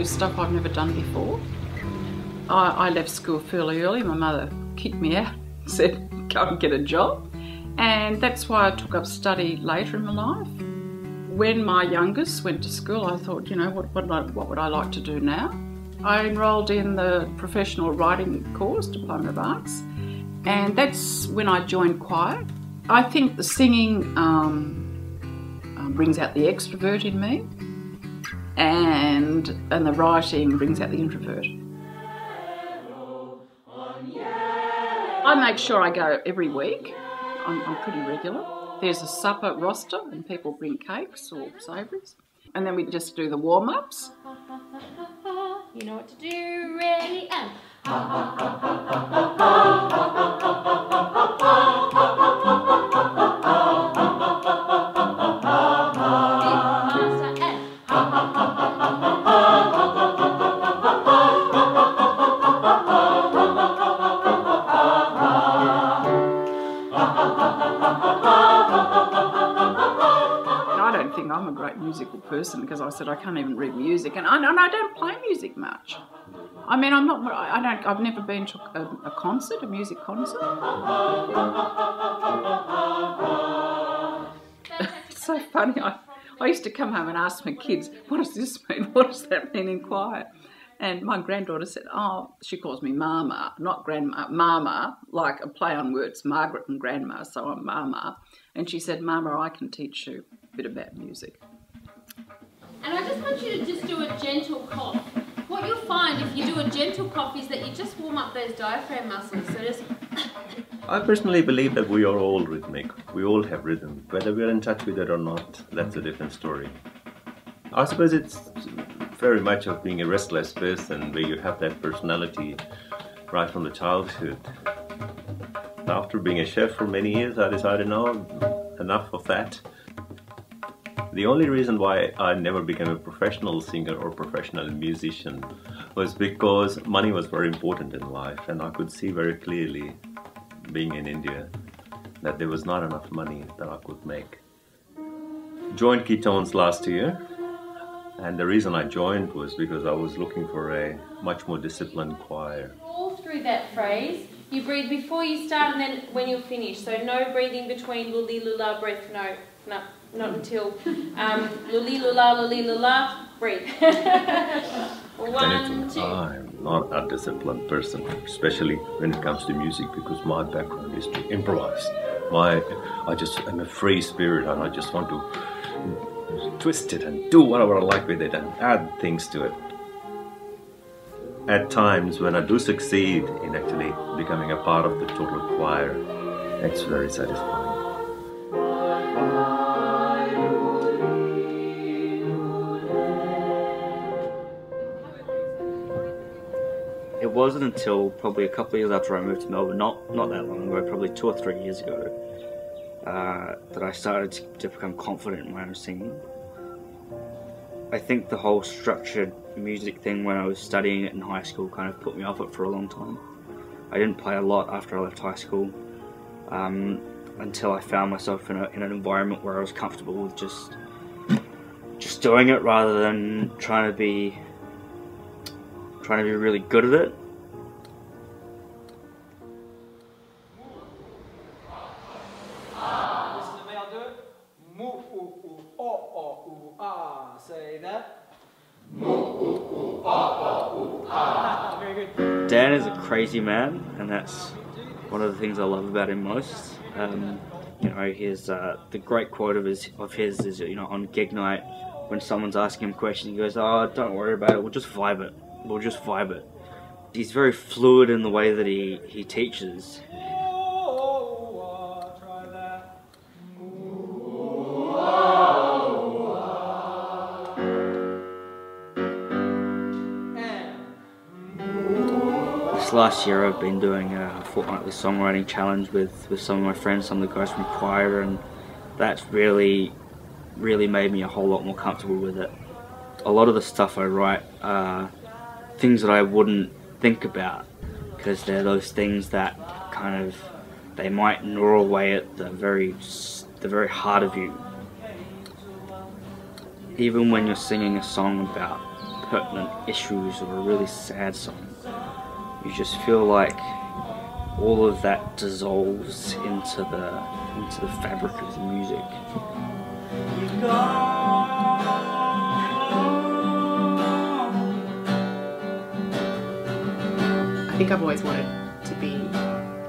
stuff I've never done before. I left school fairly early. My mother kicked me out, said go and get a job, and that's why I took up study later in my life. When my youngest went to school, I thought, you know, what would I like to do now? I enrolled in the professional writing course, Diploma of Arts, and that's when I joined choir. I think the singing brings out the extrovert in me, and the writing brings out the introvert. I make sure I go every week. I'm pretty regular. There's a supper roster and people bring cakes or savouries. And then we just do the warm-ups. You know what to do, ready, and... I'm a great musical person because I said I can't even read music, and I don't play music much. I mean, I've never been to a concert, a music concert. It's so funny. I used to come home and ask my kids, what does this mean? What does that mean in choir? And my granddaughter said, oh, she calls me Mama, not Grandma, Mama, like a play on words, Margaret and Grandma, so I'm Mama. And she said, Mama, I can teach you a bit about music. And I just want you to just do a gentle cough. What you'll find if you do a gentle cough is that you just warm up those diaphragm muscles. So just... I personally believe that we are all rhythmic. We all have rhythm. Whether we're in touch with it or not, that's a different story. I suppose it's very much of being a restless person where you have that personality right from the childhood. After being a chef for many years, I decided, no, enough of that. The only reason why I never became a professional singer or professional musician was because money was very important in life, and I could see very clearly, being in India, that there was not enough money that I could make. Joined Ketones last year, and the reason I joined was because I was looking for a much more disciplined choir. All through that phrase, you breathe before you start and then when you're finished. So no breathing between luli lula breath, no, not until luli lula, breathe. One, two. I'm not a disciplined person, especially when it comes to music, because my background is to improvise. I'm a free spirit, and I just want to twist it and do whatever I like with it and add things to it. At times, when I do succeed in actually becoming a part of the total choir, it's very satisfying. It wasn't until probably a couple of years after I moved to Melbourne, not that long ago, probably 2 or 3 years ago, that I started to become confident in my own singing. I think the whole structured music thing when I was studying it in high school kind of put me off it for a long time. I didn't play a lot after I left high school until I found myself in an environment where I was comfortable with just doing it rather than trying to be really good at it. Say that. Very good. Dan is a crazy man, and that's one of the things I love about him most. You know, his the great quote of his is, you know, on gig night when someone's asking him questions, he goes, "Oh, don't worry about it. We'll just vibe it. We'll just vibe it." He's very fluid in the way that he teaches. This last year I've been doing a fortnightly songwriting challenge with some of my friends, some of the guys from choir, and that's really made me a whole lot more comfortable with it. A lot of the stuff I write are things that I wouldn't think about, because they're those things that kind of, they might gnaw away at the very heart of you. Even when you're singing a song about pertinent issues or a really sad song, you just feel like all of that dissolves into the fabric of the music. I think I've always wanted to be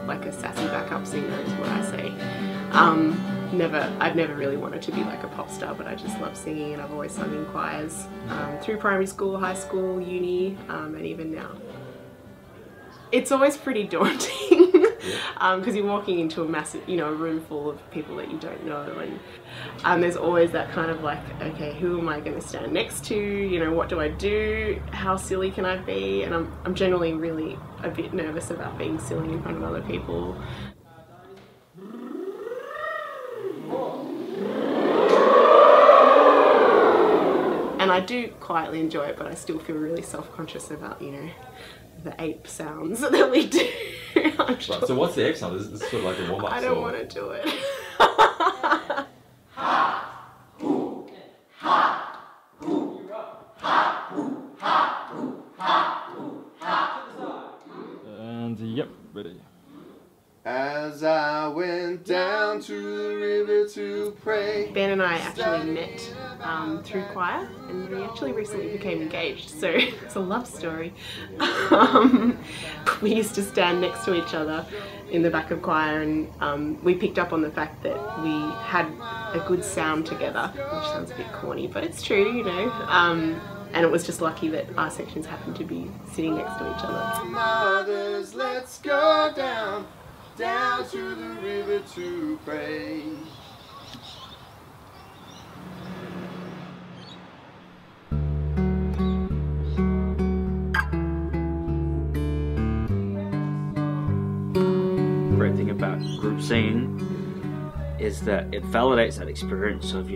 like a sassy backup singer is what I say. I've never really wanted to be like a pop star, but I just love singing, and I've always sung in choirs through primary school, high school, uni, and even now. It's always pretty daunting because you're walking into a massive, a room full of people that you don't know, and there's always that kind of like, okay, who am I going to stand next to? What do I do? How silly can I be? And I'm generally really a bit nervous about being silly in front of other people. And I do quietly enjoy it, but I still feel really self-conscious about, the ape sounds that we do. Right, so what's the ape sound? This is sort of like a warm-up. I don't want to do it. And yep, ready. As I went down to the river to pray. Ben and I actually met through choir, and we actually recently became engaged, so it's a love story. We used to stand next to each other in the back of choir, and we picked up on the fact that we had a good sound together, which sounds a bit corny, but it's true, and it was just lucky that our sections happened to be sitting next to each other. Mothers, let's go down to the river to pray. Great thing about group singing is that it validates that experience of,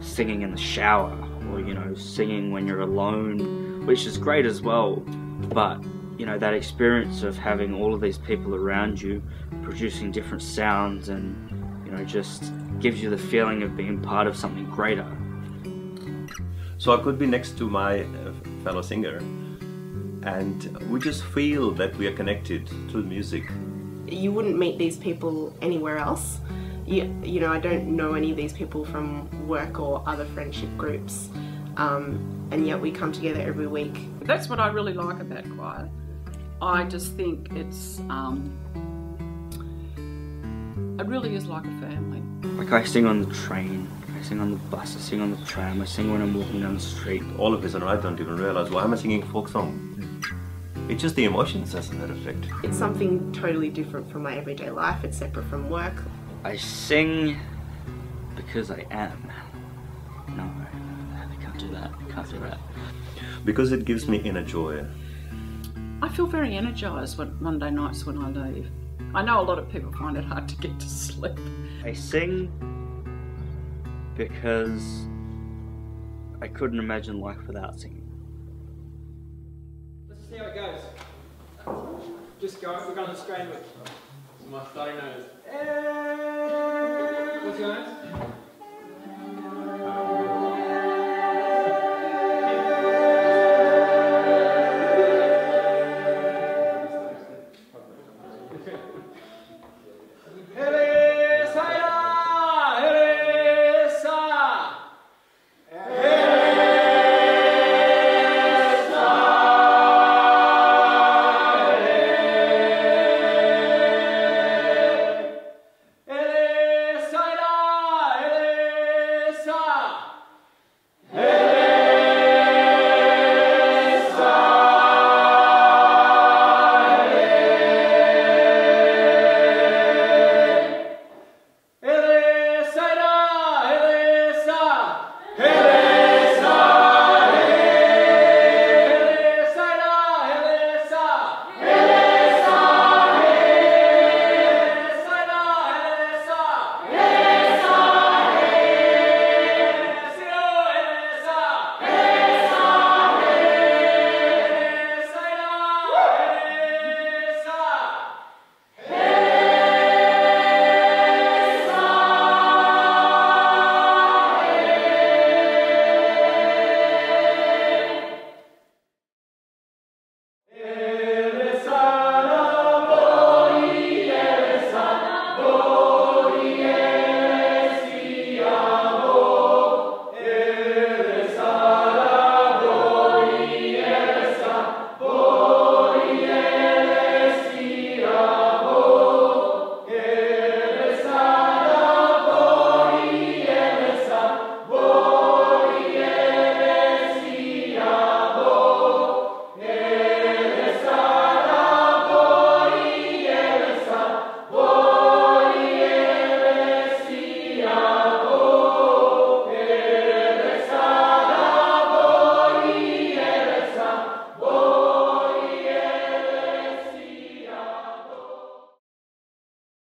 singing in the shower, or, singing when you're alone, which is great as well, but that experience of having all of these people around you producing different sounds and just gives you the feeling of being part of something greater. So I could be next to my fellow singer, and we just feel that we are connected through the music. You wouldn't meet these people anywhere else. I don't know any of these people from work or other friendship groups, and yet we come together every week. That's what I really like about choir. I just think it really is like a family. Like I sing on the train, I sing on the bus, I sing on the tram, I sing when I'm walking down the street. All of a sudden I don't even realise, why am I singing folk song? It's just the emotions that's that effect. It's something totally different from my everyday life. It's separate from work. I sing because I am. No, I can't do that. Can't do that. Because it gives me inner joy. I feel very energised Monday nights when I leave. I know a lot of people find it hard to get to sleep. I sing because I couldn't imagine life without singing. Let's see how it goes. Just go, we're going to strain with. So my starting note is. What's your name?